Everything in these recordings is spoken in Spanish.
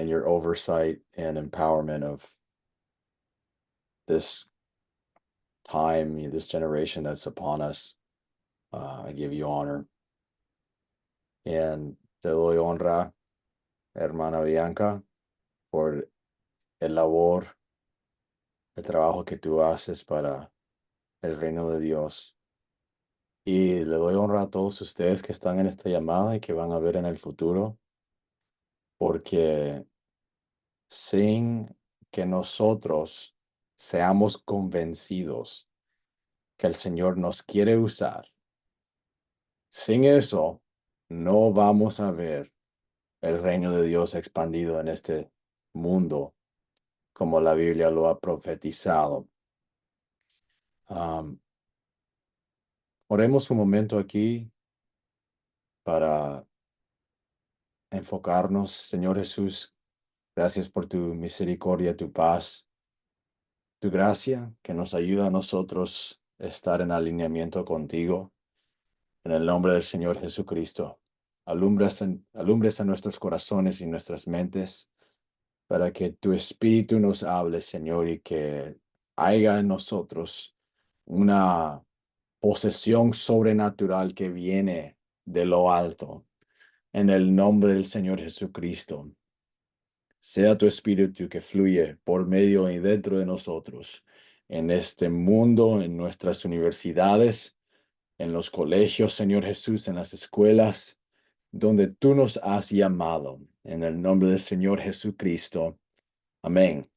and your oversight and empowerment of this time, this generation that's upon us. I give you honor and te doy honra, hermana Bianca, por el labor, el trabajo que tú haces para el reino de Dios. Y le doy honra a todos ustedes que están en esta llamada y que van a ver en el futuro, porque sin que nosotros seamos convencidos que el Señor nos quiere usar, sin eso no vamos a ver el reino de Dios expandido en este mundo como la Biblia lo ha profetizado. Am, Oremos un momento aquí para enfocarnos. Señor Jesús, gracias por tu misericordia, tu paz, tu gracia que nos ayuda a nosotros a estar en alineamiento contigo. En el nombre del Señor Jesucristo, alumbres a nuestros corazones y nuestras mentes para que tu Espíritu nos hable, Señor, y que haya en nosotros una posesión sobrenatural que viene de lo alto. En el nombre del Señor Jesucristo, sea tu Espíritu que fluye por medio y dentro de nosotros, en este mundo, en nuestras universidades, en los colegios, Señor Jesús, en las escuelas, donde tú nos has llamado. En el nombre del Señor Jesucristo. Amén.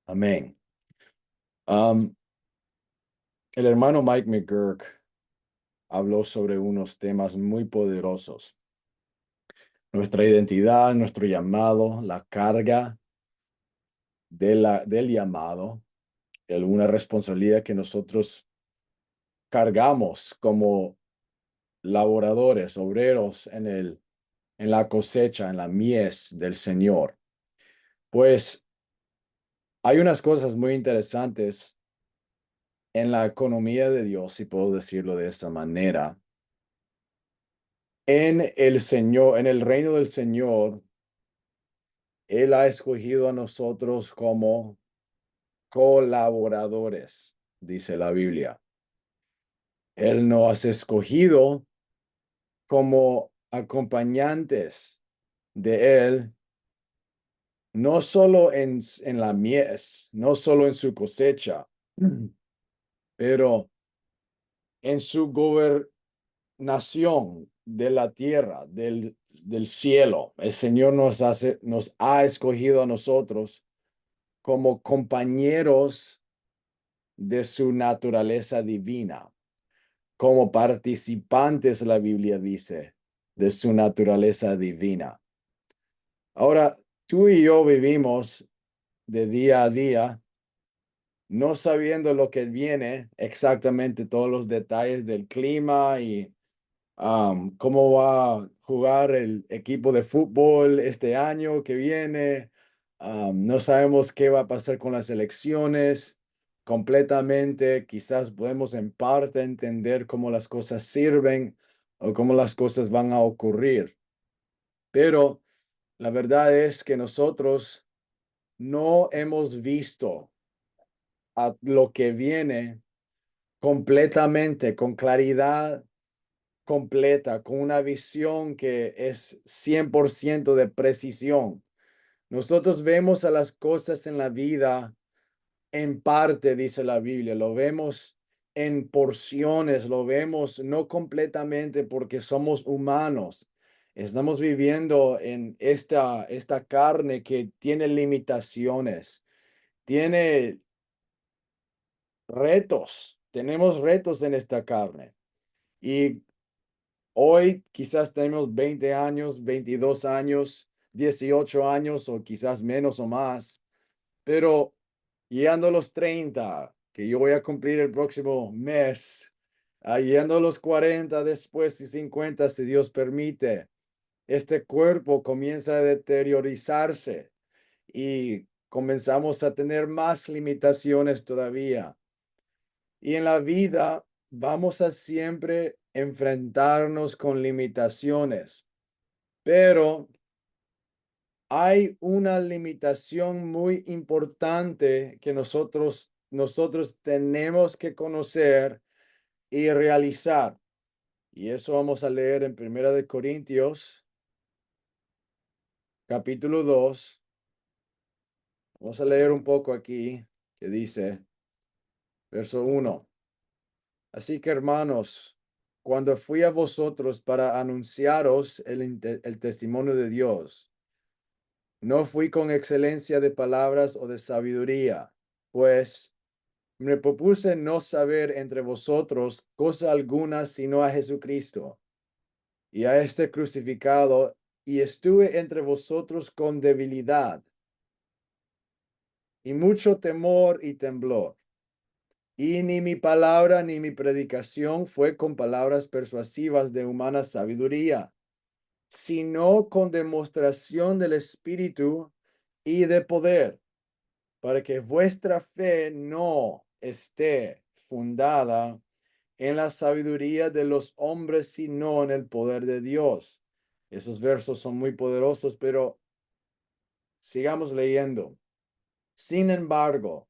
Amén. Um, el hermano Mike McGurk habló sobre unos temas muy poderosos. Nuestra identidad, nuestro llamado, la carga del llamado, una responsabilidad que nosotros cargamos como laboradores, obreros en la cosecha, en la mies del Señor. Pues hay unas cosas muy interesantes en la economía de Dios, si puedo decirlo de esta manera. En el Señor, en el reino del Señor, Él ha escogido a nosotros como colaboradores, dice la Biblia. Él nos ha escogido como acompañantes de Él, no solo en la mies, no solo en su cosecha, pero en su gobernación de la tierra, del cielo. El Señor nos ha escogido a nosotros como compañeros de su naturaleza divina, como participantes, la Biblia dice, de su naturaleza divina. Ahora, tú y yo vivimos de día a día, no sabiendo lo que viene, exactamente todos los detalles del clima y cómo va a jugar el equipo de fútbol este año que viene. No sabemos qué va a pasar con las elecciones completamente. Quizás podemos en parte entender cómo las cosas sirven o cómo las cosas van a ocurrir. Pero la verdad es que nosotros no hemos visto a lo que viene completamente, con claridad completa, con una visión que es 100% de precisión. Nosotros vemos a las cosas en la vida en parte, dice la Biblia, lo vemos en porciones, lo vemos no completamente porque somos humanos. Estamos viviendo en esta carne que tiene limitaciones, tiene retos, tenemos retos en esta carne. Y hoy quizás tenemos 20 años, 22 años, 18 años o quizás menos o más, pero llegando a los 30, que yo voy a cumplir el próximo mes, llegando a los 40 después y 50, si Dios permite, este cuerpo comienza a deteriorizarse y comenzamos a tener más limitaciones todavía. Y en la vida vamos a siempre enfrentarnos con limitaciones, pero hay una limitación muy importante que nosotros tenemos que conocer y realizar. Y eso vamos a leer en Primera de Corintios, capítulo 2. Vamos a leer un poco aquí, que dice, verso 1. Así que, hermanos, cuando fui a vosotros para anunciaros el testimonio de Dios, no fui con excelencia de palabras o de sabiduría, pues me propuse no saber entre vosotros cosa alguna sino a Jesucristo y a este crucificado, y estuve entre vosotros con debilidad y mucho temor y temblor. Y ni mi palabra ni mi predicación fue con palabras persuasivas de humana sabiduría, sino con demostración del Espíritu y de poder, para que vuestra fe no esté fundada en la sabiduría de los hombres, sino en el poder de Dios. Esos versos son muy poderosos, pero sigamos leyendo. Sin embargo,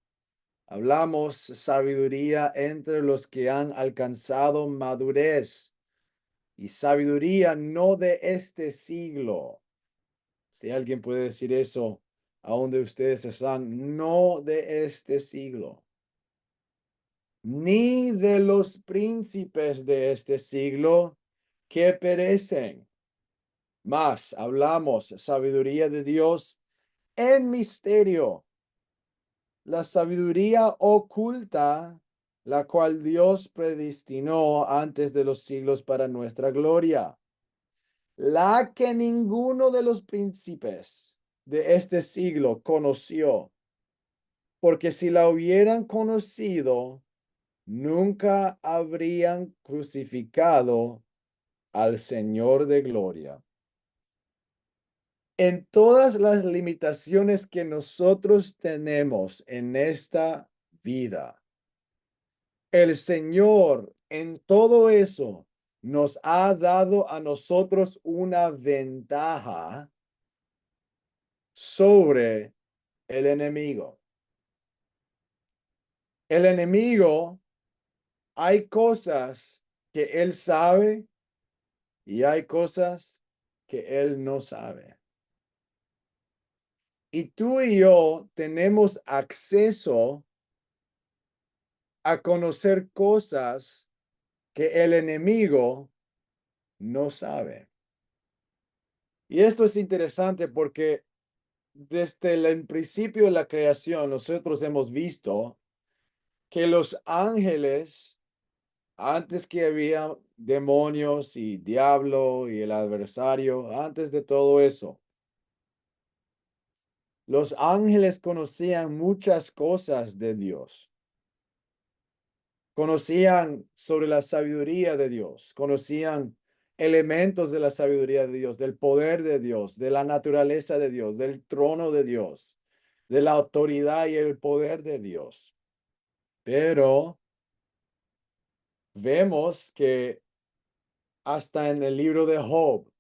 hablamos sabiduría entre los que han alcanzado madurez y sabiduría no de este siglo. Si alguien puede decir eso, a donde ustedes están, no de este siglo, ni de los príncipes de este siglo que perecen. Mas hablamos sabiduría de Dios en misterio, la sabiduría oculta, la cual Dios predestinó antes de los siglos para nuestra gloria, la que ninguno de los príncipes de este siglo conoció, porque si la hubieran conocido, nunca habrían crucificado al Señor de gloria. En todas las limitaciones que nosotros tenemos en esta vida, el Señor en todo eso nos ha dado a nosotros una ventaja sobre el enemigo. El enemigo, hay cosas que él sabe y hay cosas que él no sabe. Y tú y yo tenemos acceso a conocer cosas que el enemigo no sabe. Y esto es interesante porque desde el principio de la creación nosotros hemos visto que los ángeles, antes que había demonios y diablo y el adversario, antes de todo eso, los ángeles conocían muchas cosas de Dios. Conocían sobre la sabiduría de Dios, conocían elementos de la sabiduría de Dios, del poder de Dios, de la naturaleza de Dios, del trono de Dios, de la autoridad y el poder de Dios. Pero vemos que hasta en el libro de Job,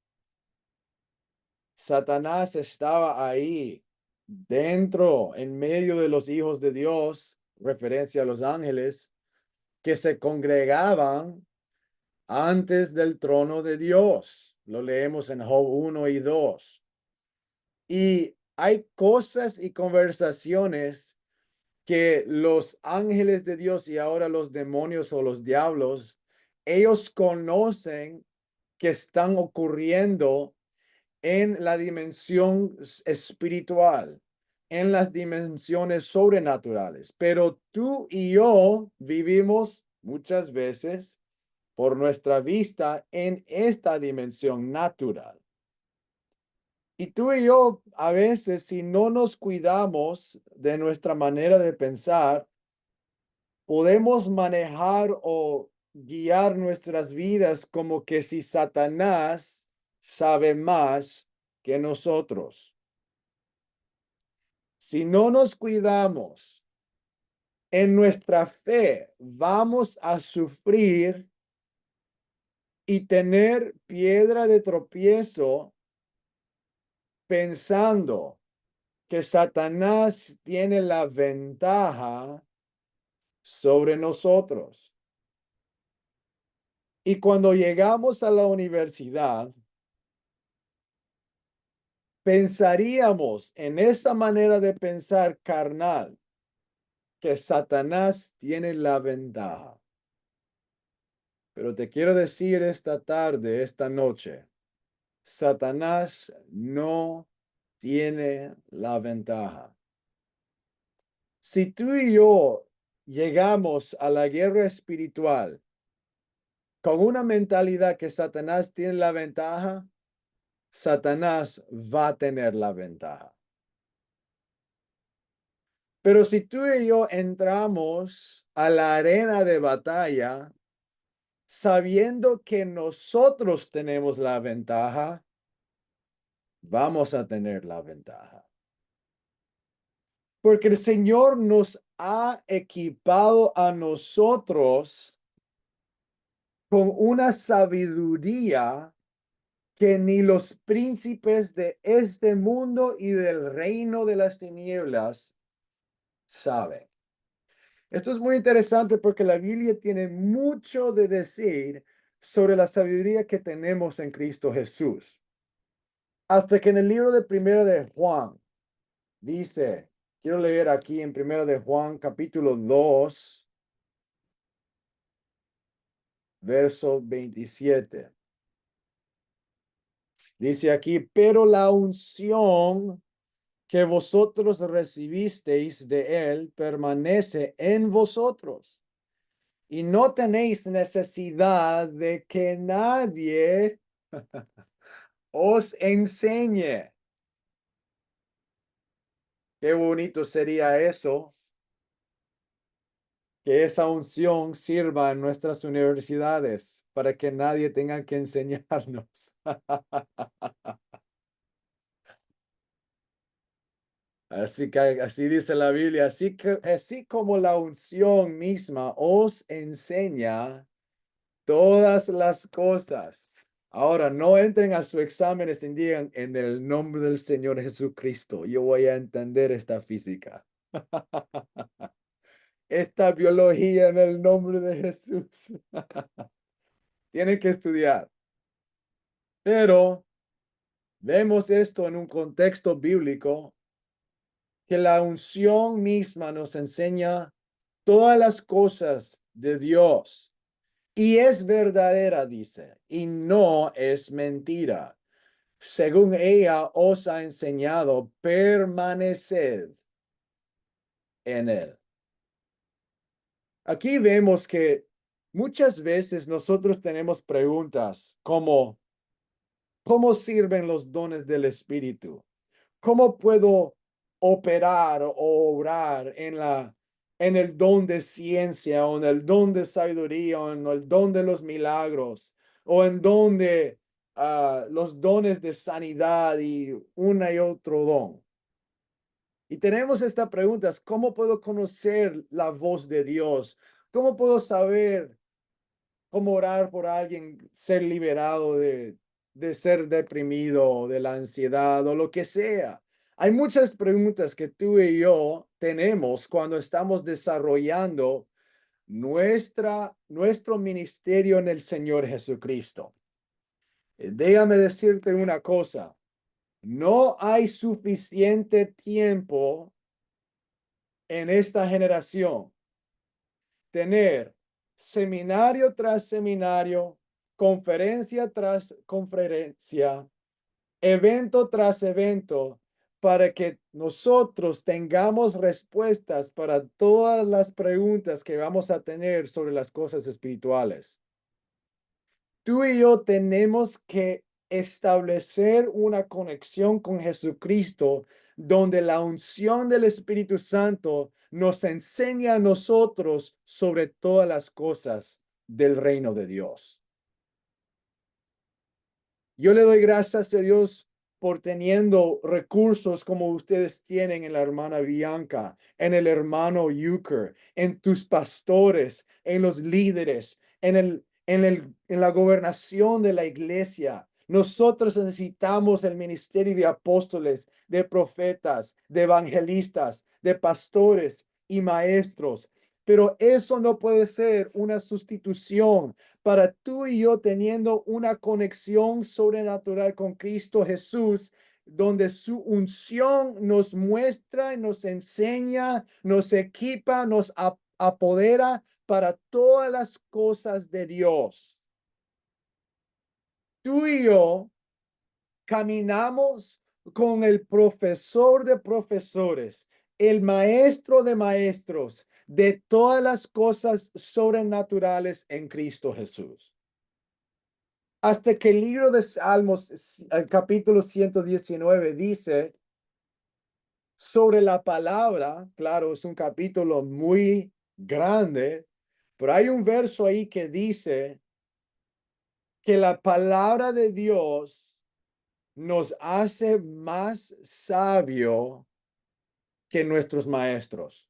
Satanás estaba ahí dentro, en medio de los hijos de Dios, referencia a los ángeles, que se congregaban antes del trono de Dios. Lo leemos en Job 1 y 2. Y hay cosas y conversaciones que los ángeles de Dios y ahora los demonios o los diablos, ellos conocen que están ocurriendo en la dimensión espiritual, en las dimensiones sobrenaturales. Pero tú y yo vivimos muchas veces por nuestra vista en esta dimensión natural. Y tú y yo, a veces, si no nos cuidamos de nuestra manera de pensar, podemos manejar o guiar nuestras vidas como que si Satanás sabe más que nosotros. Si no nos cuidamos en nuestra fe, vamos a sufrir y tener piedra de tropiezo pensando que Satanás tiene la ventaja sobre nosotros. Y cuando llegamos a la universidad, pensaríamos en esa manera de pensar carnal, que Satanás tiene la ventaja. Pero te quiero decir esta tarde, esta noche, Satanás no tiene la ventaja. Si tú y yo llegamos a la guerra espiritual con una mentalidad que Satanás tiene la ventaja, Satanás va a tener la ventaja. Pero si tú y yo entramos a la arena de batalla sabiendo que nosotros tenemos la ventaja, vamos a tener la ventaja. Porque el Señor nos ha equipado a nosotros con una sabiduría que ni los príncipes de este mundo y del reino de las tinieblas saben. Esto es muy interesante porque la Biblia tiene mucho de decir sobre la sabiduría que tenemos en Cristo Jesús. Hasta que en el libro de Primero de Juan dice, quiero leer aquí en Primero de Juan capítulo 2, verso 27. Dice aquí, pero la unción que vosotros recibisteis de él permanece en vosotros y no tenéis necesidad de que nadie os enseñe. Qué bonito sería eso, que esa unción sirva en nuestras universidades para que nadie tenga que enseñarnos. Así que así dice la Biblia, así como la unción misma os enseña todas las cosas. Ahora, no entren a sus exámenes y digan en el nombre del Señor Jesucristo, yo voy a entender esta física. Esta biología en el nombre de Jesús. Tienen que estudiar. Pero vemos esto en un contexto bíblico que la unción misma nos enseña todas las cosas de Dios y es verdadera, dice, y no es mentira. Según ella os ha enseñado, permaneced en él. Aquí vemos que muchas veces nosotros tenemos preguntas como, ¿cómo sirven los dones del Espíritu? ¿Cómo puedo operar o obrar en el don de ciencia o en el don de sabiduría o en el don de los milagros o en don de los dones de sanidad y una y otro don? Y tenemos esta pregunta, ¿cómo puedo conocer la voz de Dios? ¿Cómo puedo saber cómo orar por alguien, ser liberado de ser deprimido, de la ansiedad o lo que sea? Hay muchas preguntas que tú y yo tenemos cuando estamos desarrollando nuestro ministerio en el Señor Jesucristo. Déjame decirte una cosa, no hay suficiente tiempo en esta generación tener seminario tras seminario, conferencia tras conferencia, evento tras evento, para que nosotros tengamos respuestas para todas las preguntas que vamos a tener sobre las cosas espirituales. Tú y yo tenemos que establecer una conexión con Jesucristo donde la unción del Espíritu Santo nos enseña a nosotros sobre todas las cosas del reino de Dios. Yo le doy gracias a Dios por teniendo recursos como ustedes tienen en la hermana Bianca, en el hermano Euchre, en tus pastores, en los líderes, en la gobernación de la iglesia. Nosotros necesitamos el ministerio de apóstoles, de profetas, de evangelistas, de pastores y maestros. Pero eso no puede ser una sustitución para tú y yo teniendo una conexión sobrenatural con Cristo Jesús, donde su unción nos muestra, nos enseña, nos equipa, nos apodera para todas las cosas de Dios. Tú y yo caminamos con el profesor de profesores, el maestro de maestros de todas las cosas sobrenaturales en Cristo Jesús. Hasta que el libro de Salmos, el capítulo 119, dice sobre la palabra, claro, es un capítulo muy grande, pero hay un verso ahí que dice que la palabra de Dios nos hace más sabio que nuestros maestros.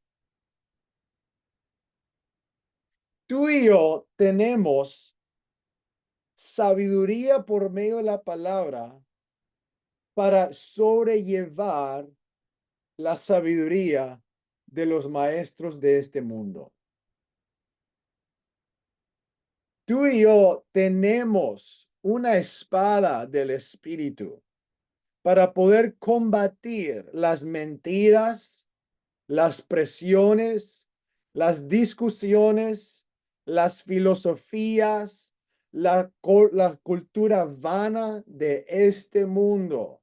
Tú y yo tenemos sabiduría por medio de la palabra para sobrellevar la sabiduría de los maestros de este mundo. Tú y yo tenemos una espada del Espíritu para poder combatir las mentiras, las presiones, las discusiones, las filosofías, la cultura vana de este mundo,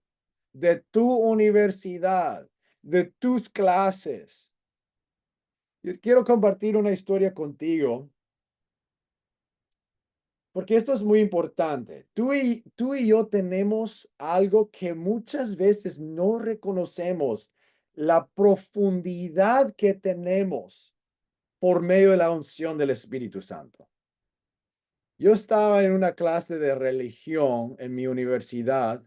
de tu universidad, de tus clases. Yo quiero compartir una historia contigo, porque esto es muy importante. Tú y yo tenemos algo que muchas veces no reconocemos, la profundidad que tenemos por medio de la unción del Espíritu Santo. Yo estaba en una clase de religión en mi universidad,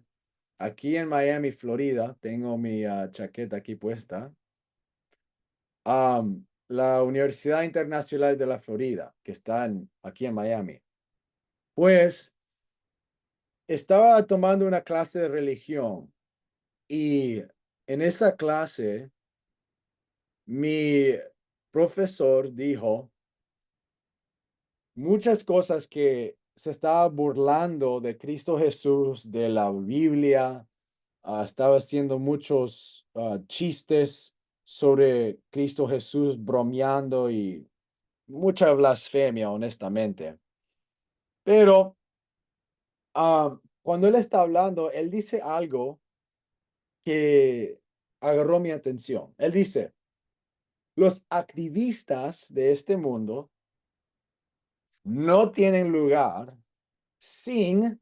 aquí en Miami, Florida. Tengo mi chaqueta aquí puesta. La Universidad Internacional de la Florida, que está aquí en Miami. Pues estaba tomando una clase de religión y en esa clase mi profesor dijo muchas cosas que se estaba burlando de Cristo Jesús, de la Biblia, estaba haciendo muchos chistes sobre Cristo Jesús, bromeando y mucha blasfemia, honestamente. Pero cuando él está hablando, él dice algo que agarró mi atención. Él dice, los activistas de este mundo no tienen lugar sin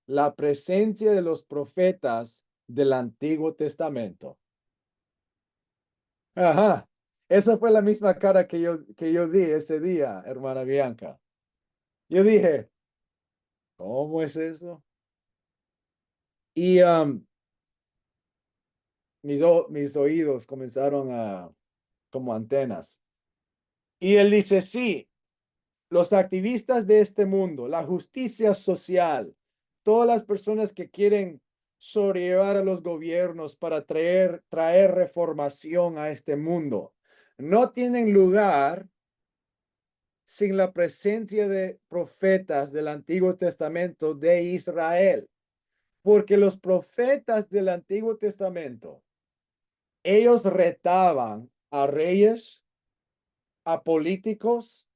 la presencia de los profetas del Antiguo Testamento. Ajá. Esa fue la misma cara que yo di ese día, hermana Bianca. Yo dije, ¿cómo es eso? Y mis oídos comenzaron como antenas. Y él dice, sí, los activistas de este mundo, la justicia social, todas las personas que quieren sobrellevar a los gobiernos para traer reformación a este mundo, no tienen lugar sin la presencia de profetas del Antiguo Testamento de Israel, porque los profetas del Antiguo Testamento, ellos retaban a reyes, a políticos,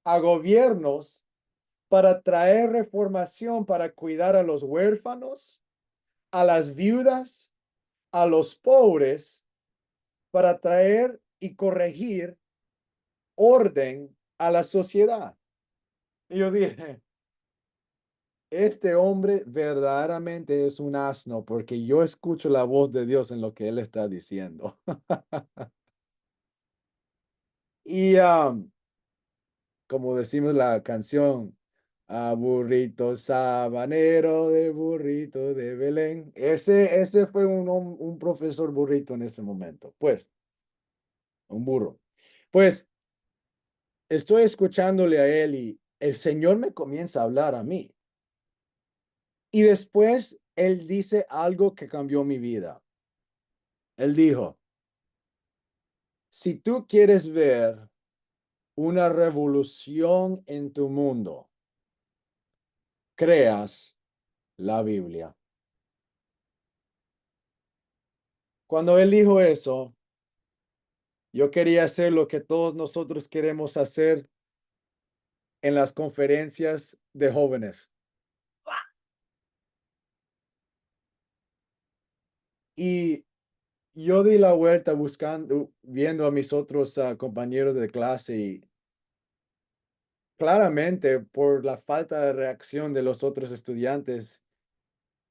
a gobiernos para traer reformación, para cuidar a los huérfanos, a las viudas, a los pobres, para traer y corregir orden a la sociedad. Y yo dije, este hombre verdaderamente es un asno porque yo escucho la voz de Dios en lo que él está diciendo. Y como decimos la canción, a burrito sabanero de burrito de Belén. Ese fue un profesor burrito en ese momento. Pues, un burro. Pues, estoy escuchándole a él y el Señor me comienza a hablar a mí. Y después él dice algo que cambió mi vida. Él dijo, si tú quieres ver una revolución en tu mundo, creas la Biblia. Cuando él dijo eso, yo quería hacer lo que todos nosotros queremos hacer en las conferencias de jóvenes. Y yo di la vuelta buscando, viendo a mis otros compañeros de clase y claramente por la falta de reacción de los otros estudiantes,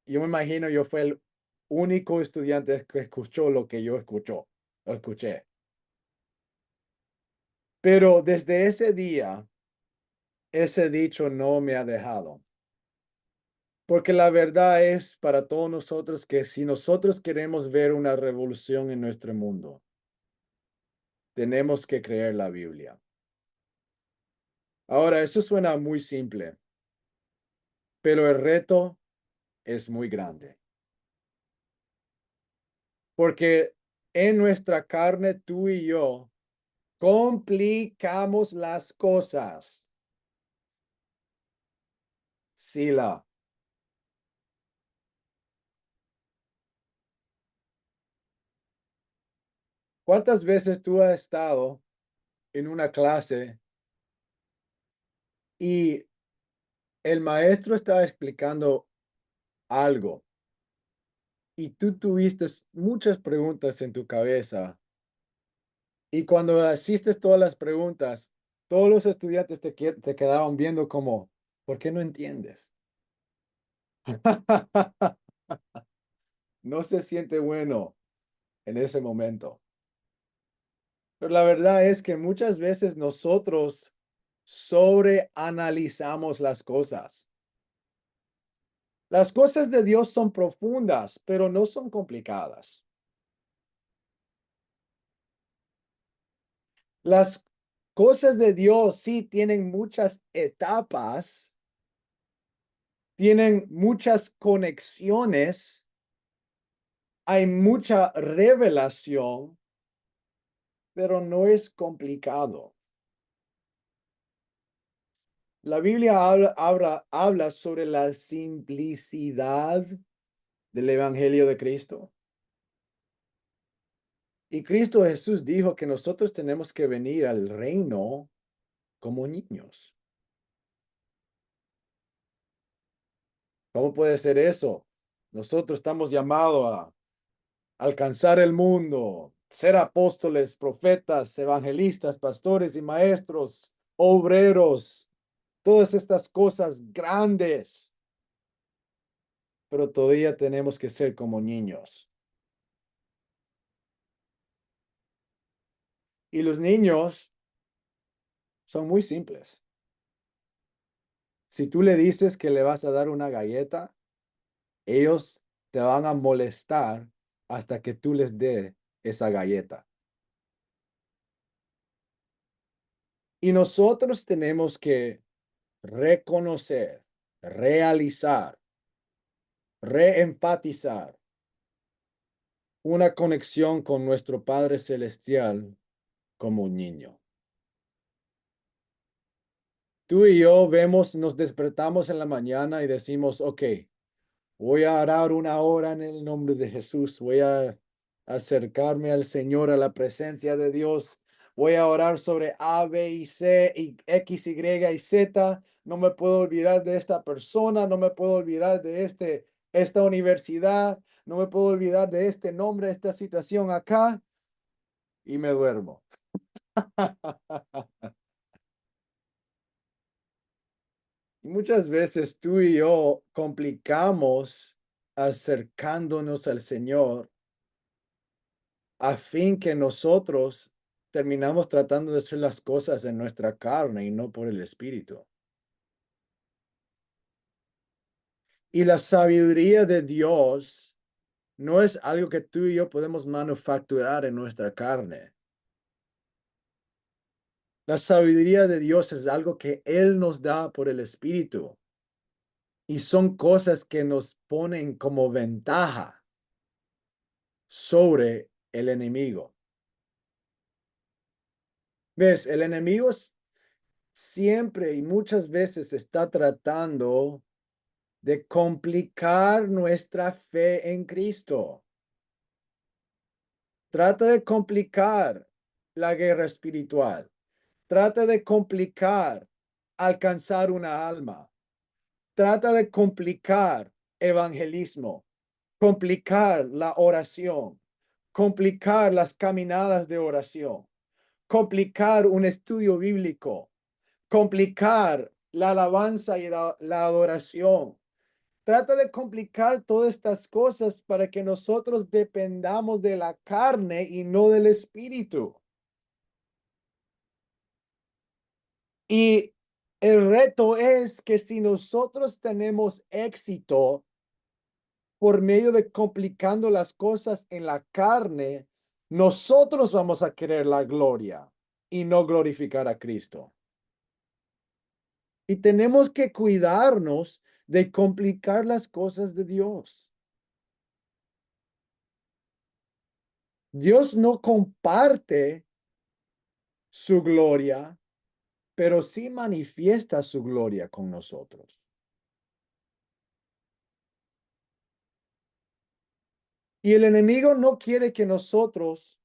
yo me imagino yo fui el único estudiante que escuchó lo que yo escuché. Pero desde ese día, ese dicho no me ha dejado. Porque la verdad es para todos nosotros que si nosotros queremos ver una revolución en nuestro mundo, tenemos que creer la Biblia. Ahora, eso suena muy simple, pero el reto es muy grande. Porque en nuestra carne, tú y yo, complicamos las cosas. Sila, ¿cuántas veces tú has estado en una clase y el maestro estaba explicando algo y tú tuviste muchas preguntas en tu cabeza y cuando asistes todas las preguntas, todos los estudiantes te quedaban viendo como, ¿por qué no entiendes? No se siente bueno en ese momento. Pero la verdad es que muchas veces nosotros sobreanalizamos las cosas. Las cosas de Dios son profundas, pero no son complicadas. Las cosas de Dios sí tienen muchas etapas, tienen muchas conexiones, hay mucha revelación, pero no es complicado. La Biblia habla sobre la simplicidad del Evangelio de Cristo. Y Cristo Jesús dijo que nosotros tenemos que venir al reino como niños. ¿Cómo puede ser eso? Nosotros estamos llamados a alcanzar el mundo, ser apóstoles, profetas, evangelistas, pastores y maestros, obreros, todas estas cosas grandes, pero todavía tenemos que ser como niños. Y los niños son muy simples. Si tú le dices que le vas a dar una galleta, ellos te van a molestar hasta que tú les dé esa galleta. Y nosotros tenemos que reconocer, realizar, reenfatizar una conexión con nuestro Padre Celestial como un niño. Tú y yo vemos, nos despertamos en la mañana y decimos, ok, voy a orar una hora en el nombre de Jesús. Voy a acercarme al Señor, a la presencia de Dios. Voy a orar sobre A, B y C y X, Y y Z. No me puedo olvidar de esta persona. No me puedo olvidar de esta universidad. No me puedo olvidar de este nombre, esta situación acá. Y me duermo. Y muchas veces tú y yo complicamos acercándonos al Señor a fin que nosotros terminamos tratando de hacer las cosas en nuestra carne y no por el Espíritu. Y la sabiduría de Dios no es algo que tú y yo podemos manufacturar en nuestra carne. La sabiduría de Dios es algo que Él nos da por el Espíritu. Y son cosas que nos ponen como ventaja sobre el enemigo. ¿Ves? El enemigo siempre y muchas veces está tratando de complicar nuestra fe en Cristo. Trata de complicar la guerra espiritual. Trata de complicar alcanzar una alma. Trata de complicar evangelismo, complicar la oración, complicar las caminadas de oración, complicar un estudio bíblico, complicar la alabanza y la adoración. Trata de complicar todas estas cosas para que nosotros dependamos de la carne y no del espíritu. Y el reto es que si nosotros tenemos éxito por medio de complicando las cosas en la carne, nosotros vamos a querer la gloria y no glorificar a Cristo. Y tenemos que cuidarnos de complicar las cosas de Dios. Dios no comparte su gloria, pero sí manifiesta su gloria con nosotros. Y el enemigo no quiere que nosotros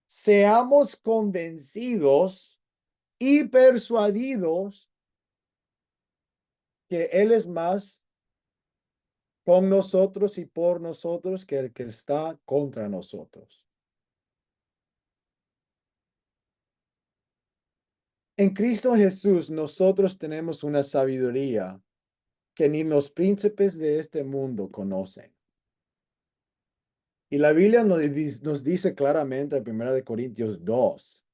seamos convencidos y persuadidos que Él es más con nosotros y por nosotros que el que está contra nosotros. En Cristo Jesús nosotros tenemos una sabiduría que ni los príncipes de este mundo conocen. Y la Biblia nos dice claramente en 1 Corintios 2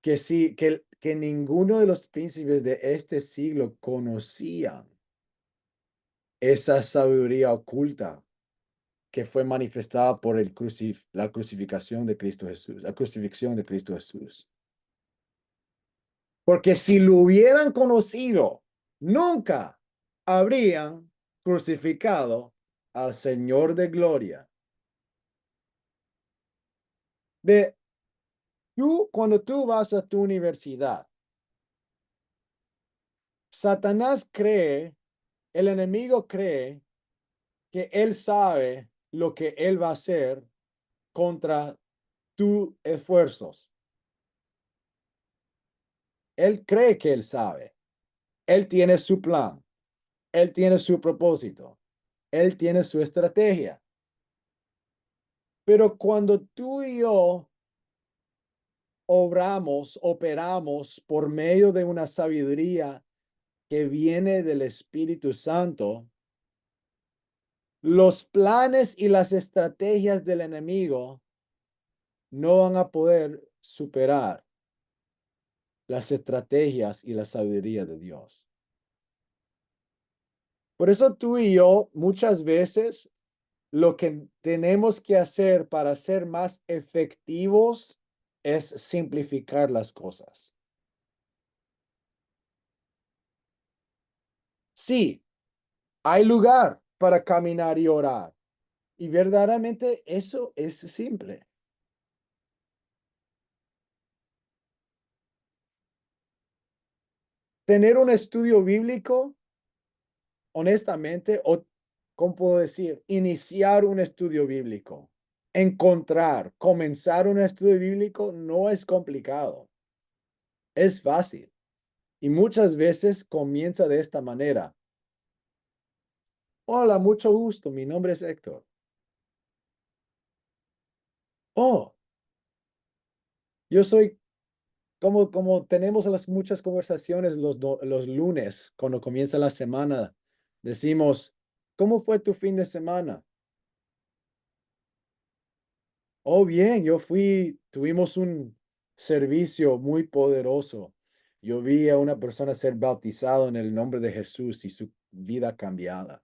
que, que ninguno de los príncipes de este siglo conocían esa sabiduría oculta que fue manifestada por la crucifixión de Cristo Jesús, la crucifixión de Cristo Jesús. Porque si lo hubieran conocido, nunca habrían crucificado al Señor de gloria. Ve, cuando tú vas a tu universidad, Satanás cree, el enemigo cree que él sabe lo que él va a hacer contra tus esfuerzos. Él cree que él sabe. Él tiene su plan. Él tiene su propósito. Él tiene su estrategia. Pero cuando tú y yo operamos por medio de una sabiduría que viene del Espíritu Santo, los planes y las estrategias del enemigo no van a poder superar las estrategias y la sabiduría de Dios. Por eso tú y yo muchas veces lo que tenemos que hacer para ser más efectivos es simplificar las cosas. Sí, hay lugar para caminar y orar. Y verdaderamente eso es simple. Tener un estudio bíblico, honestamente, o, ¿cómo puedo decir? Iniciar un estudio bíblico, comenzar un estudio bíblico no es complicado, es fácil. Y muchas veces comienza de esta manera. Hola, mucho gusto, mi nombre es Héctor. Oh, yo soy como tenemos muchas conversaciones los lunes, cuando comienza la semana, decimos, ¿cómo fue tu fin de semana? Oh, bien, tuvimos un servicio muy poderoso. Yo vi a una persona ser bautizado en el nombre de Jesús y su vida cambiada.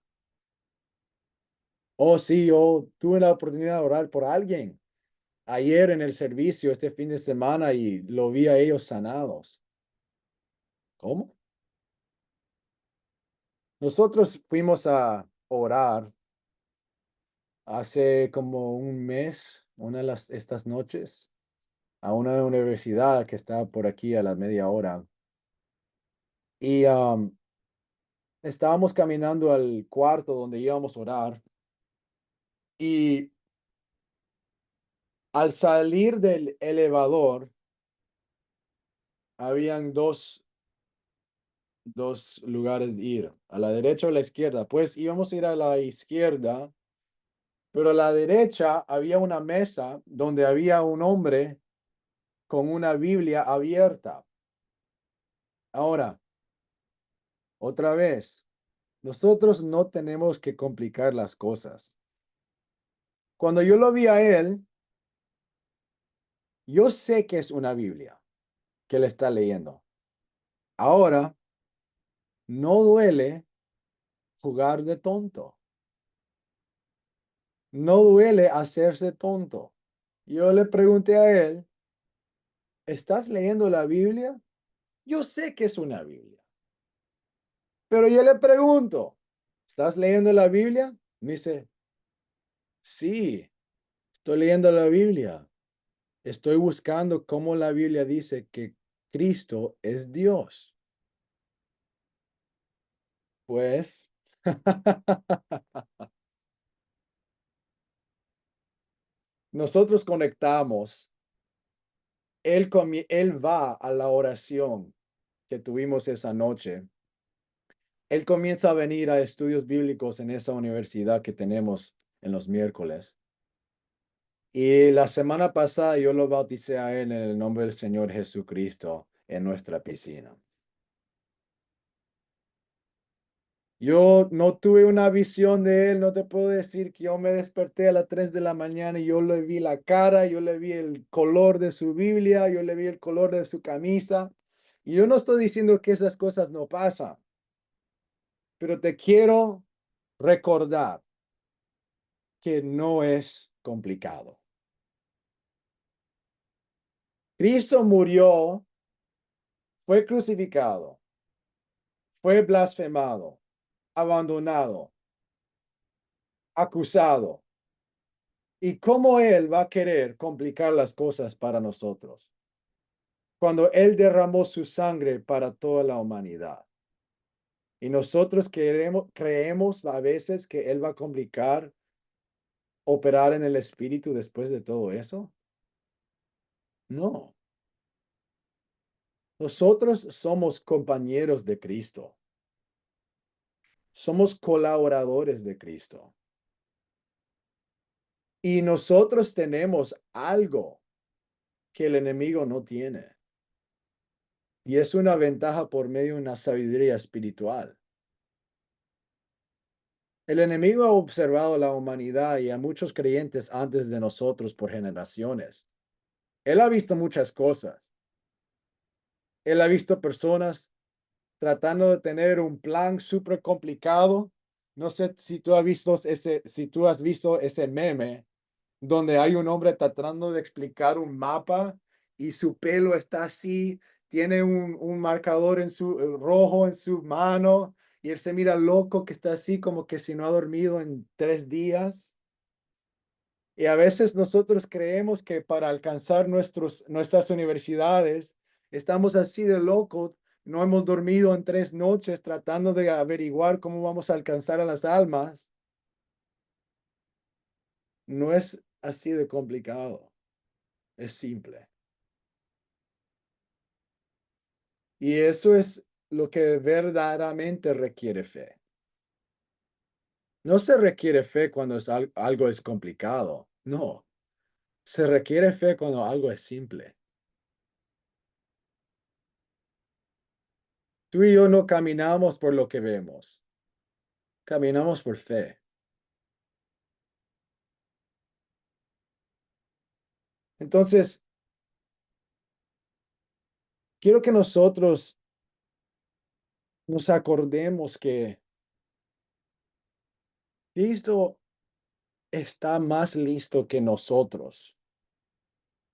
Oh, sí, yo tuve la oportunidad de orar por alguien ayer en el servicio, este fin de semana, y lo vi a ellos sanados. ¿Cómo? Nosotros fuimos a orar hace como un mes, una de estas noches, a una universidad que está por aquí a la media hora. Y estábamos caminando al cuarto donde íbamos a orar. Y al salir del elevador, habían dos lugares de ir, a la derecha o a la izquierda. Pues íbamos a ir a la izquierda, pero a la derecha había una mesa donde había un hombre con una Biblia abierta. Ahora, otra vez, nosotros no tenemos que complicar las cosas. Cuando yo lo vi a él, yo sé que es una Biblia que le está leyendo. Ahora, no duele jugar de tonto. No duele hacerse tonto. Yo le pregunté a él, ¿estás leyendo la Biblia? Yo sé que es una Biblia, pero yo le pregunto, ¿estás leyendo la Biblia? Me dice, sí, estoy leyendo la Biblia. Estoy buscando cómo la Biblia dice que Cristo es Dios. Pues, nosotros conectamos. Él va a la oración que tuvimos esa noche. Él comienza a venir a estudios bíblicos en esa universidad que tenemos en los miércoles. Y la semana pasada yo lo bauticé a él en el nombre del Señor Jesucristo en nuestra piscina. Yo no tuve una visión de él, no te puedo decir que yo me desperté a las 3 de la mañana y yo le vi la cara, yo le vi el color de su Biblia, yo le vi el color de su camisa. Y yo no estoy diciendo que esas cosas no pasan, pero te quiero recordar que no es complicado. Cristo murió, fue crucificado, fue blasfemado, abandonado, acusado. ¿Y cómo Él va a querer complicar las cosas para nosotros? Cuando Él derramó su sangre para toda la humanidad. Y nosotros creemos a veces que Él va a complicar operar en el Espíritu después de todo eso. No. Nosotros somos compañeros de Cristo. Somos colaboradores de Cristo. Y nosotros tenemos algo que el enemigo no tiene. Y es una ventaja por medio de una sabiduría espiritual. El enemigo ha observado la humanidad y a muchos creyentes antes de nosotros por generaciones. Él ha visto muchas cosas. Él ha visto personas tratando de tener un plan súper complicado. No sé si tú has visto ese meme donde hay un hombre tratando de explicar un mapa y su pelo está así, tiene un marcador en su rojo en su mano y él se mira loco que está así como que si no ha dormido en 3 días. Y a veces nosotros creemos que para alcanzar nuestras universidades estamos así de locos, no hemos dormido en 3 noches tratando de averiguar cómo vamos a alcanzar a las almas. No es así de complicado, es simple. Y eso es lo que verdaderamente requiere fe. No se requiere fe cuando algo es complicado. No, se requiere fe cuando algo es simple. Tú y yo no caminamos por lo que vemos, caminamos por fe. Entonces, quiero que nosotros nos acordemos que Cristo está más listo que nosotros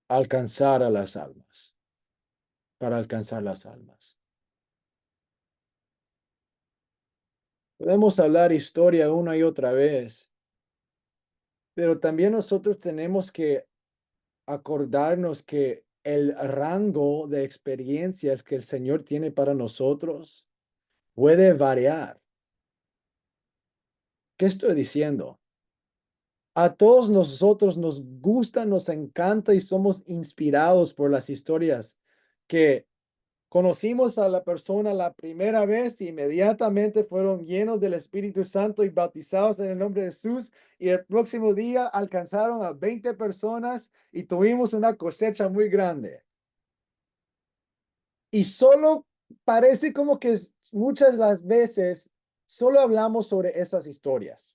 a alcanzar a las almas, para alcanzar las almas. Podemos hablar historia una y otra vez, pero también nosotros tenemos que acordarnos que el rango de experiencias que el Señor tiene para nosotros puede variar. ¿Qué estoy diciendo? A todos nosotros nos gusta, nos encanta y somos inspirados por las historias que conocimos a la persona la primera vez y inmediatamente fueron llenos del Espíritu Santo y bautizados en el nombre de Jesús, y el próximo día alcanzaron a 20 personas y tuvimos una cosecha muy grande. Y solo parece como que muchas las veces solo hablamos sobre esas historias.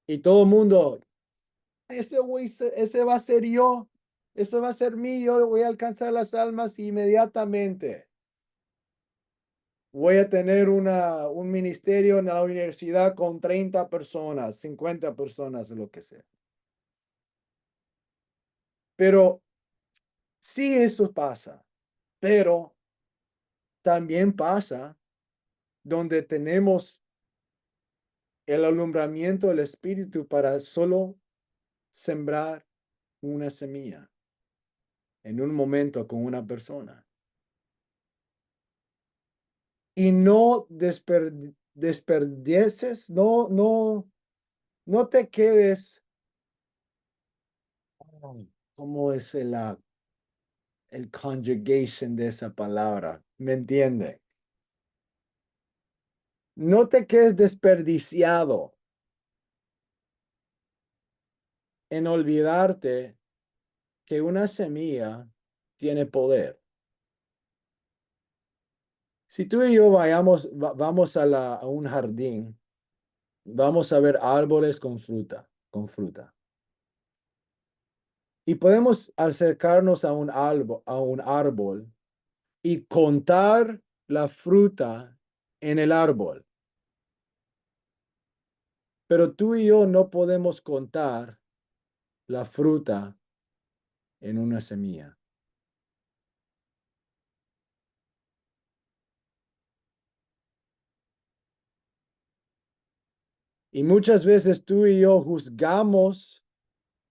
Y todo el mundo, ese va a ser yo, eso va a ser mí, yo voy a alcanzar las almas inmediatamente. Voy a tener un ministerio en la universidad con 30 personas, 50 personas, lo que sea. Pero sí, eso pasa, pero también pasa donde tenemos el alumbramiento del Espíritu para solo sembrar una semilla en un momento con una persona. Y no desperdices, no te quedes, ¿cómo es el conjugation de esa palabra? ¿Me entiende? No te quedes desperdiciado en olvidarte que una semilla tiene poder. Si tú y yo vamos a un jardín, vamos a ver árboles con fruta. Y podemos acercarnos a un árbol y contar la fruta en el árbol. Pero tú y yo no podemos contar la fruta en una semilla. Y muchas veces tú y yo juzgamos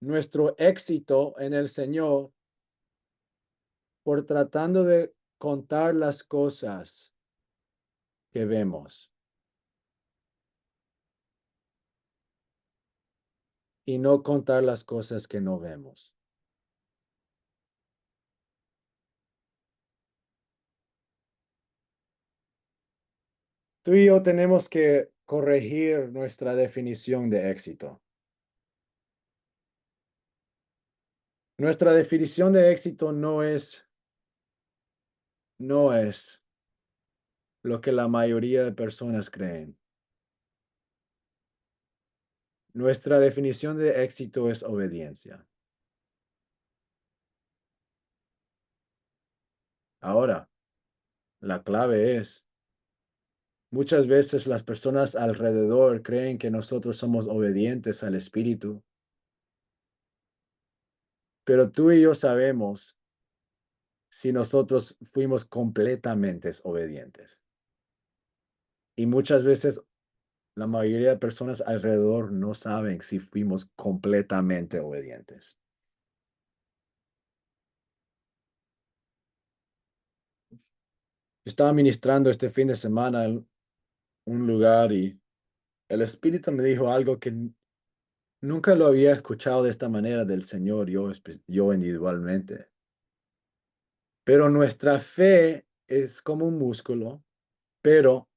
nuestro éxito en el Señor por tratando de contar las cosas que vemos y no contar las cosas que no vemos. Tú y yo tenemos que corregir nuestra definición de éxito. Nuestra definición de éxito no es lo que la mayoría de personas creen. Nuestra definición de éxito es obediencia. Ahora, la clave es, muchas veces las personas alrededor creen que nosotros somos obedientes al Espíritu, pero tú y yo sabemos si nosotros fuimos completamente obedientes. Y muchas veces la mayoría de personas alrededor no saben si fuimos completamente obedientes. Estaba ministrando este fin de semana en un lugar y el Espíritu me dijo algo que nunca lo había escuchado de esta manera del Señor, yo individualmente. Pero nuestra fe es como un músculo, pero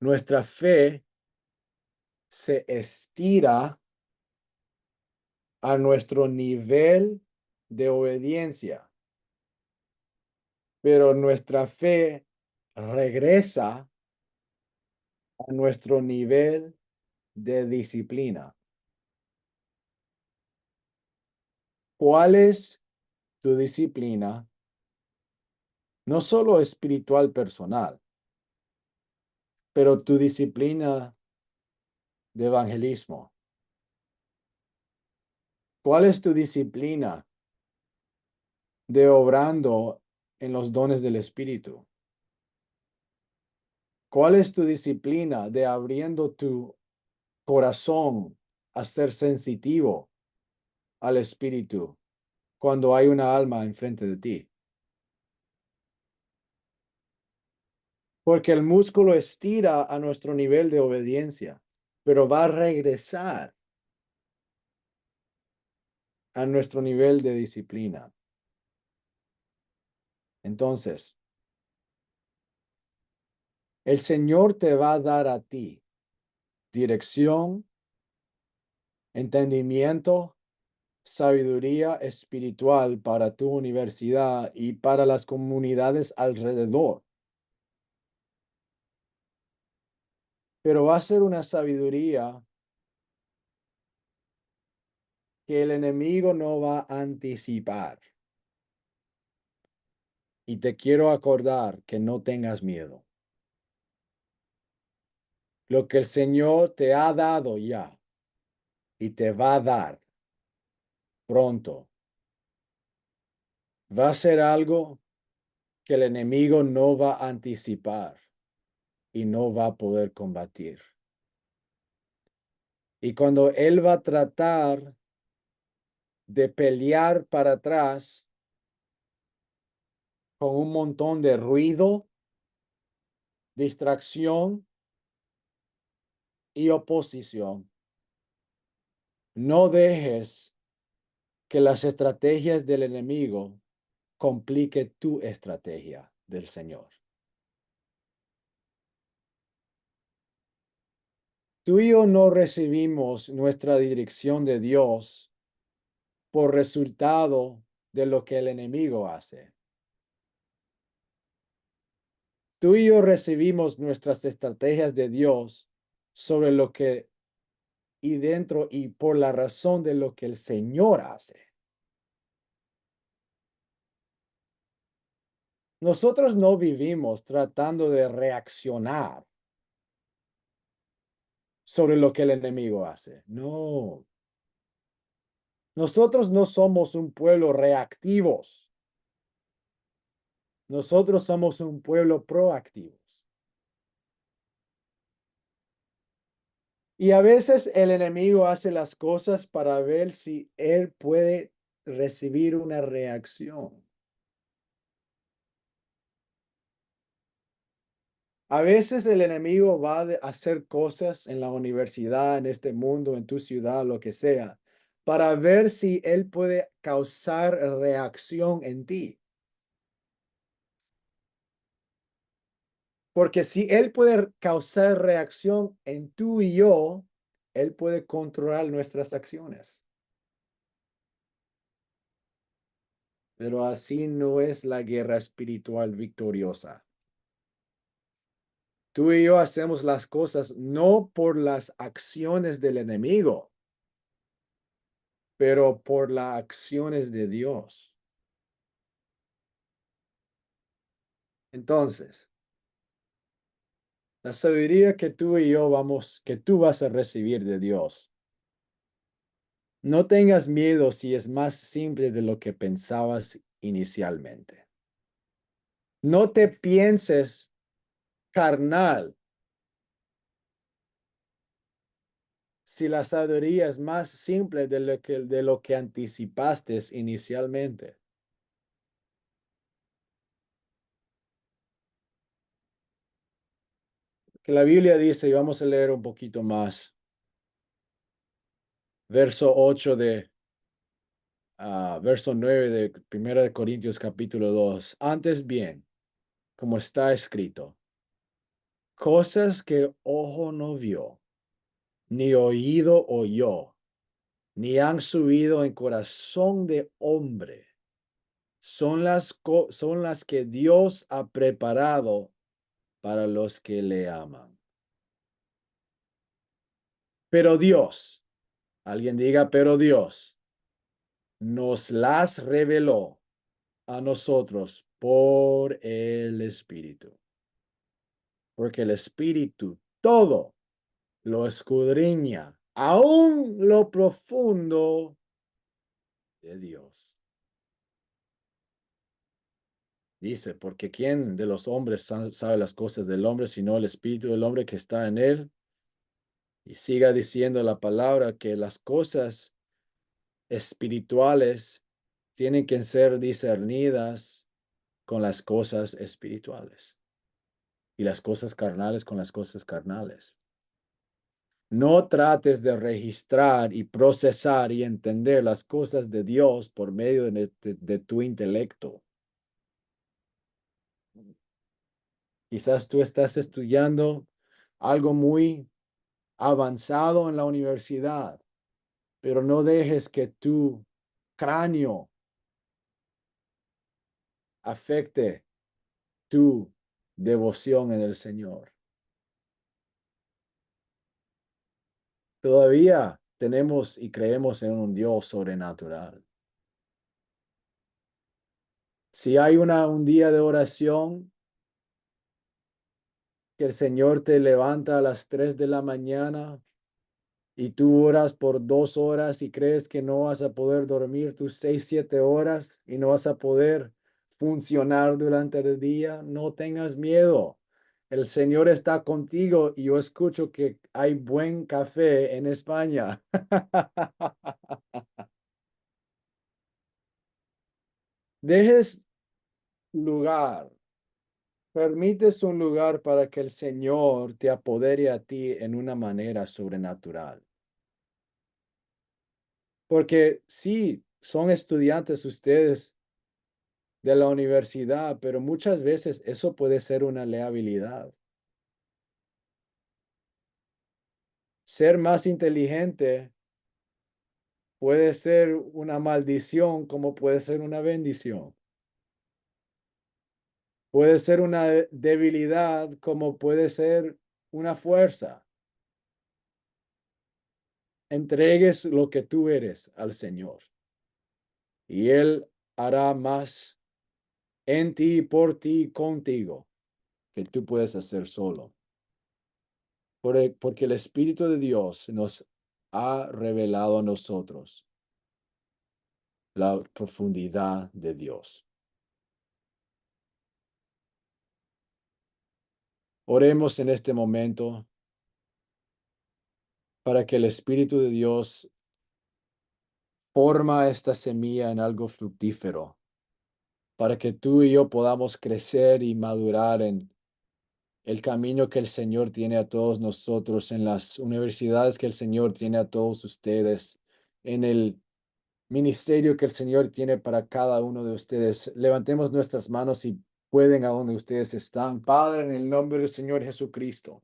nuestra fe se estira a nuestro nivel de obediencia, pero nuestra fe regresa a nuestro nivel de disciplina. ¿Cuál es tu disciplina? No solo espiritual personal, pero tu disciplina de evangelismo. ¿Cuál es tu disciplina de obrando en los dones del Espíritu? ¿Cuál es tu disciplina de abriendo tu corazón a ser sensitivo al Espíritu cuando hay una alma enfrente de ti? Porque el músculo estira a nuestro nivel de obediencia, pero va a regresar a nuestro nivel de disciplina. Entonces, el Señor te va a dar a ti dirección, entendimiento, sabiduría espiritual para tu universidad y para las comunidades alrededor. Pero va a ser una sabiduría que el enemigo no va a anticipar. Y te quiero acordar que no tengas miedo. Lo que el Señor te ha dado ya y te va a dar pronto va a ser algo que el enemigo no va a anticipar y no va a poder combatir. Y cuando él va a tratar de pelear para atrás con un montón de ruido, distracción y oposición, no dejes que las estrategias del enemigo complique tu estrategia del Señor. Tú y yo no recibimos nuestra dirección de Dios por resultado de lo que el enemigo hace. Tú y yo recibimos nuestras estrategias de Dios sobre lo que y dentro y por la razón de lo que el Señor hace. Nosotros no vivimos tratando de reaccionar sobre lo que el enemigo hace. No. Nosotros no somos un pueblo reactivos. Nosotros somos un pueblo proactivos. Y a veces el enemigo hace las cosas para ver si él puede recibir una reacción. A veces el enemigo va a hacer cosas en la universidad, en este mundo, en tu ciudad, lo que sea, para ver si él puede causar reacción en ti. Porque si él puede causar reacción en tú y yo, él puede controlar nuestras acciones. Pero así no es la guerra espiritual victoriosa. Tú y yo hacemos las cosas no por las acciones del enemigo, pero por las acciones de Dios. Entonces, la sabiduría que tú y yo que tú vas a recibir de Dios. No tengas miedo si es más simple de lo que pensabas inicialmente. No te pienses carnal si la sabiduría es más simple de lo que anticipaste inicialmente. Que la Biblia dice, y vamos a leer un poquito más, verso 8 verso 9 de 1 de Corintios capítulo 2. Antes bien, como está escrito, cosas que ojo no vio, ni oído oyó, ni han subido en corazón de hombre, son las que Dios ha preparado para los que le aman. Pero Dios, alguien diga, pero Dios nos las reveló a nosotros por el Espíritu. Porque el Espíritu todo lo escudriña, aún lo profundo de Dios. Dice, porque ¿quién de los hombres sabe las cosas del hombre, sino el espíritu del hombre que está en él? Y siga diciendo la palabra que las cosas espirituales tienen que ser discernidas con las cosas espirituales y las cosas carnales con las cosas carnales. No trates de registrar y procesar y entender las cosas de Dios por medio de tu intelecto. Quizás tú estás estudiando algo muy avanzado en la universidad, pero no dejes que tu cráneo afecte tu devoción en el Señor. Todavía tenemos y creemos en un Dios sobrenatural. Si hay un día de oración, que el Señor te levanta a las 3 de la mañana y tú oras por 2 horas y crees que no vas a poder dormir tus 6, 7 horas y no vas a poder funcionar durante el día, no tengas miedo. El Señor está contigo y yo escucho que hay buen café en España. Dejes lugar, permites un lugar para que el Señor te apodere a ti en una manera sobrenatural. Porque sí, son estudiantes ustedes de la universidad, pero muchas veces eso puede ser una habilidad. Ser más inteligente puede ser una maldición como puede ser una bendición. Puede ser una debilidad como puede ser una fuerza. Entregues lo que tú eres al Señor y Él hará más en ti, por ti, contigo, que tú puedes hacer solo. Porque el Espíritu de Dios nos ha revelado a nosotros la profundidad de Dios. Oremos en este momento para que el Espíritu de Dios forma esta semilla en algo fructífero, para que tú y yo podamos crecer y madurar en el camino que el Señor tiene a todos nosotros, en las universidades que el Señor tiene a todos ustedes, en el ministerio que el Señor tiene para cada uno de ustedes. Levantemos nuestras manos y pueden a donde ustedes están. Padre, en el nombre del Señor Jesucristo,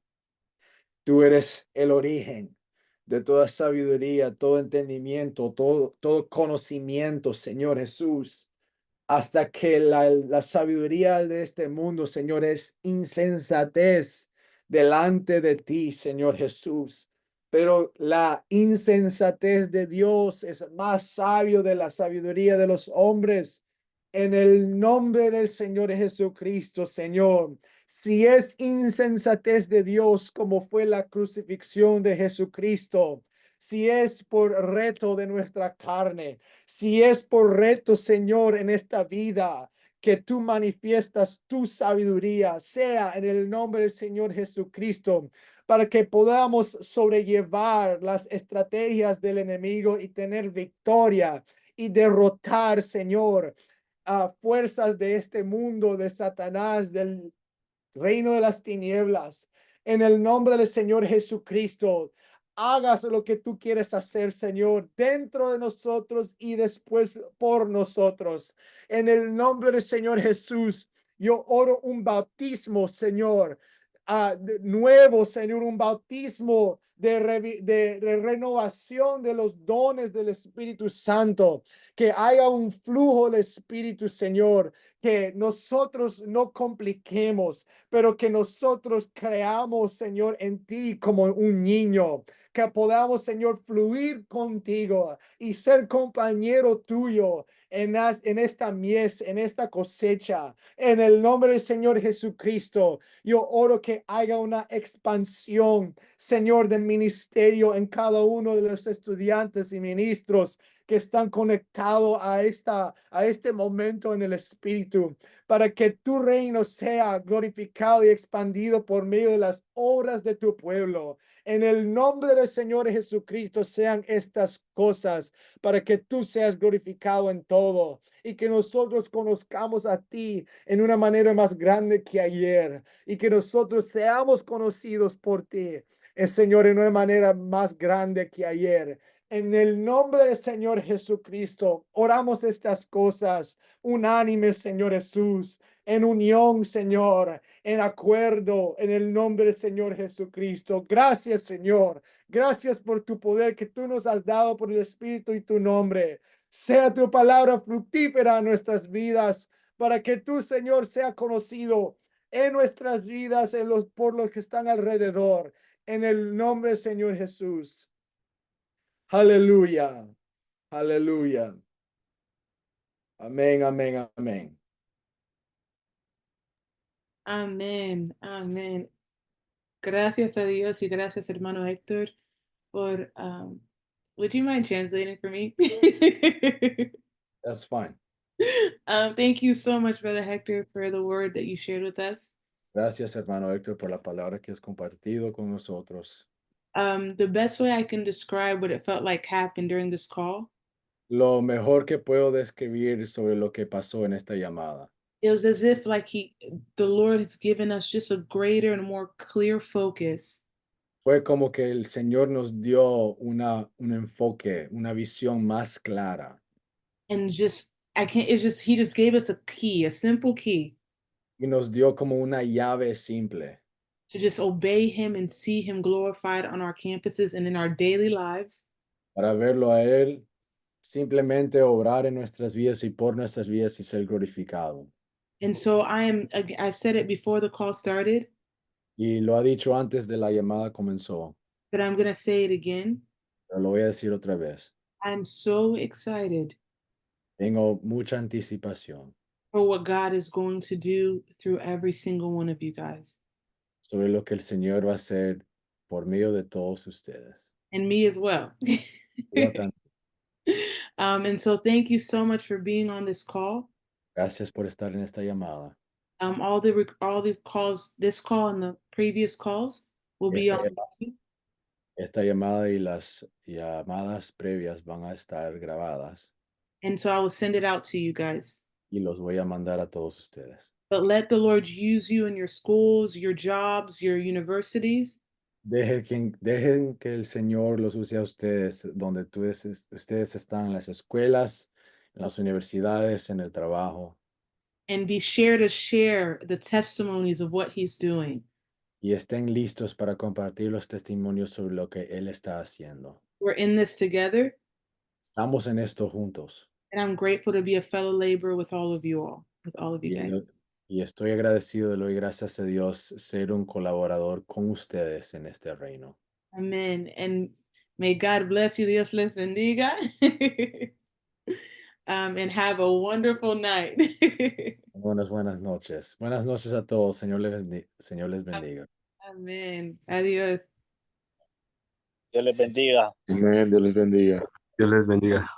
tú eres el origen de toda sabiduría, todo entendimiento, todo conocimiento, Señor Jesús, hasta que la sabiduría de este mundo, Señor, es insensatez delante de ti, Señor Jesús. Pero la insensatez de Dios es más sabio de la sabiduría de los hombres. En el nombre del Señor Jesucristo, Señor, si es insensatez de Dios como fue la crucifixión de Jesucristo, si es por reto de nuestra carne, si es por reto, Señor, en esta vida, que tú manifiestas tu sabiduría, sea en el nombre del Señor Jesucristo, para que podamos sobrellevar las estrategias del enemigo y tener victoria y derrotar, Señor, a fuerzas de este mundo, de Satanás, del reino de las tinieblas. En el nombre del Señor Jesucristo, hagas lo que tú quieres hacer, Señor, dentro de nosotros y después por nosotros. En el nombre del Señor Jesús, yo oro un bautismo, Señor, nuevo, Señor, un bautismo de renovación de los dones del Espíritu Santo, que haya un flujo del Espíritu, Señor, que nosotros no compliquemos, pero que nosotros creamos, Señor, en ti como un niño, que podamos, Señor, fluir contigo y ser compañero tuyo en esta mies, en esta cosecha. En el nombre del Señor Jesucristo, yo oro que haya una expansión, Señor, de ministerio en cada uno de los estudiantes y ministros que están conectados a este momento en el Espíritu, para que tu reino sea glorificado y expandido por medio de las obras de tu pueblo. En el nombre del Señor Jesucristo sean estas cosas, para que tú seas glorificado en todo y que nosotros conozcamos a ti en una manera más grande que ayer y que nosotros seamos conocidos por ti, Señor, en una manera más grande que ayer. En el nombre del Señor Jesucristo, oramos estas cosas, unánime, Señor Jesús, en unión, Señor, en acuerdo, en el nombre del Señor Jesucristo. Gracias, Señor. Gracias por tu poder que tú nos has dado por el Espíritu y tu nombre. Sea tu palabra fructífera en nuestras vidas, para que tú, Señor, sea conocido en nuestras vidas, por los que están alrededor. En el nombre del Señor Jesús. Aleluya. Aleluya. Amén, amén, amén. Amén, amén. Gracias a Dios y gracias, hermano Héctor, por, would you mind translating for me? That's fine. Thank you so much, Brother Hector, for the word that you shared with us. Gracias, hermano Héctor, por la palabra que has compartido con nosotros. The best way I can describe what it felt like happened during this call, Lo mejor que puedo describir sobre lo que pasó en esta llamada it was as if like the Lord has given us just a greater and more clear focus. fue como que el Señor nos dio un enfoque, una visión más clara And just, I can't, it's just, he just gave us a key, a simple key y nos dio como una llave simple to just obey him and see him glorified on our campuses and in our daily lives. para verlo a Él, simplemente obrar en nuestras vidas y por nuestras vidas y ser glorificado. And so I've said it before the call started, Y lo ha dicho antes de la llamada comenzó, but I'm going to say it again. pero lo voy a decir otra vez. I'm so excited Tengo mucha anticipación for what God is going to do through every single one of you guys sobre lo que el Señor va a hacer por medio de todos ustedes. and me as well. Yo también. And so thank you so much for being on this call. Gracias por estar en esta llamada. All the calls, this call and the previous calls will be Esta, on llama- YouTube. esta llamada y las llamadas previas van a estar grabadas And so I will send it out to you guys. y los voy a mandar a todos ustedes. But let the Lord use you in your schools, your jobs, your universities. Dejen que el Señor los use a ustedes donde ustedes están en las escuelas, en las universidades, en el trabajo. And be sure to share the testimonies of what he's doing. Y estén listos para compartir los testimonios sobre lo que Él está haciendo. We're in this together, Estamos en esto juntos and I'm grateful to be a fellow laborer with all of you all, with all of you guys. y estoy agradecido, le doy gracias a Dios ser un colaborador con ustedes en este reino. Amen. And may God bless you. Dios les bendiga. And have a wonderful night. Buenas noches. Buenas noches a todos. Señor les bendiga. Amen. Adiós. Dios les bendiga. Amén. Dios les bendiga. Dios les bendiga.